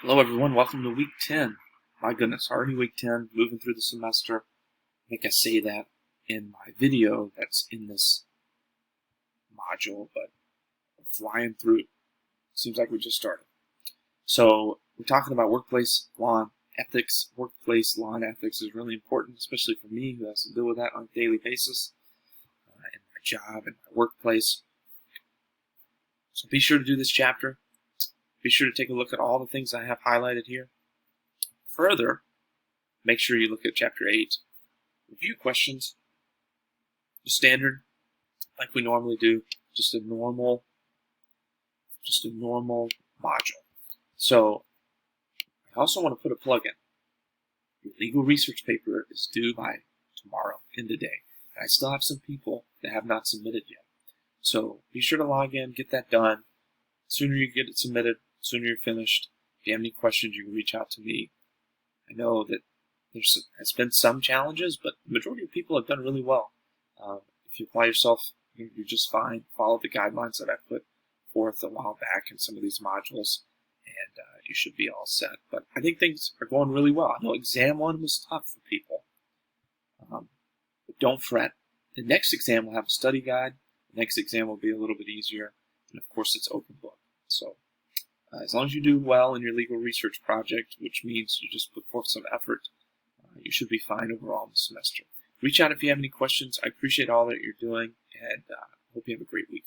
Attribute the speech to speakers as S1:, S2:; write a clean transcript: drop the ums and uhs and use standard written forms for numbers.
S1: Hello, everyone. Welcome to week 10. My goodness, already week 10, moving through the semester. I think I say that in my video that's in this module, but I'm flying through it. Seems like we just started. So, we're talking about workplace law and ethics. Workplace law and ethics is really important, especially for me who has to deal with that on a daily basis in my job and my workplace. So, be sure to do this chapter. Be sure to take a look at all the things I have highlighted here. Further, make sure you look at Chapter 8. Review questions. Just standard, like we normally do. Just a normal module. So, I also want to put a plug in. Your legal research paper is due by tomorrow, end of day. And I still have some people that have not submitted yet. So, be sure to log in, get that done. The sooner you get it submitted, the sooner you're finished. If you have any questions, you can reach out to me. I know that there has been some challenges, but the majority of people have done really well. If you apply yourself, you're just fine. Follow the guidelines that I put forth a while back in some of these modules, and you should be all set. But I think things are going really well. I know exam 1 was tough for people, but don't fret. The next exam will have a study guide. The next exam will be a little bit easier, and of course it's open book. So as long as you do well in your legal research project, which means you just put forth some effort, you should be fine overall in the semester. Reach out if you have any questions. I appreciate all that you're doing, and hope you have a great week.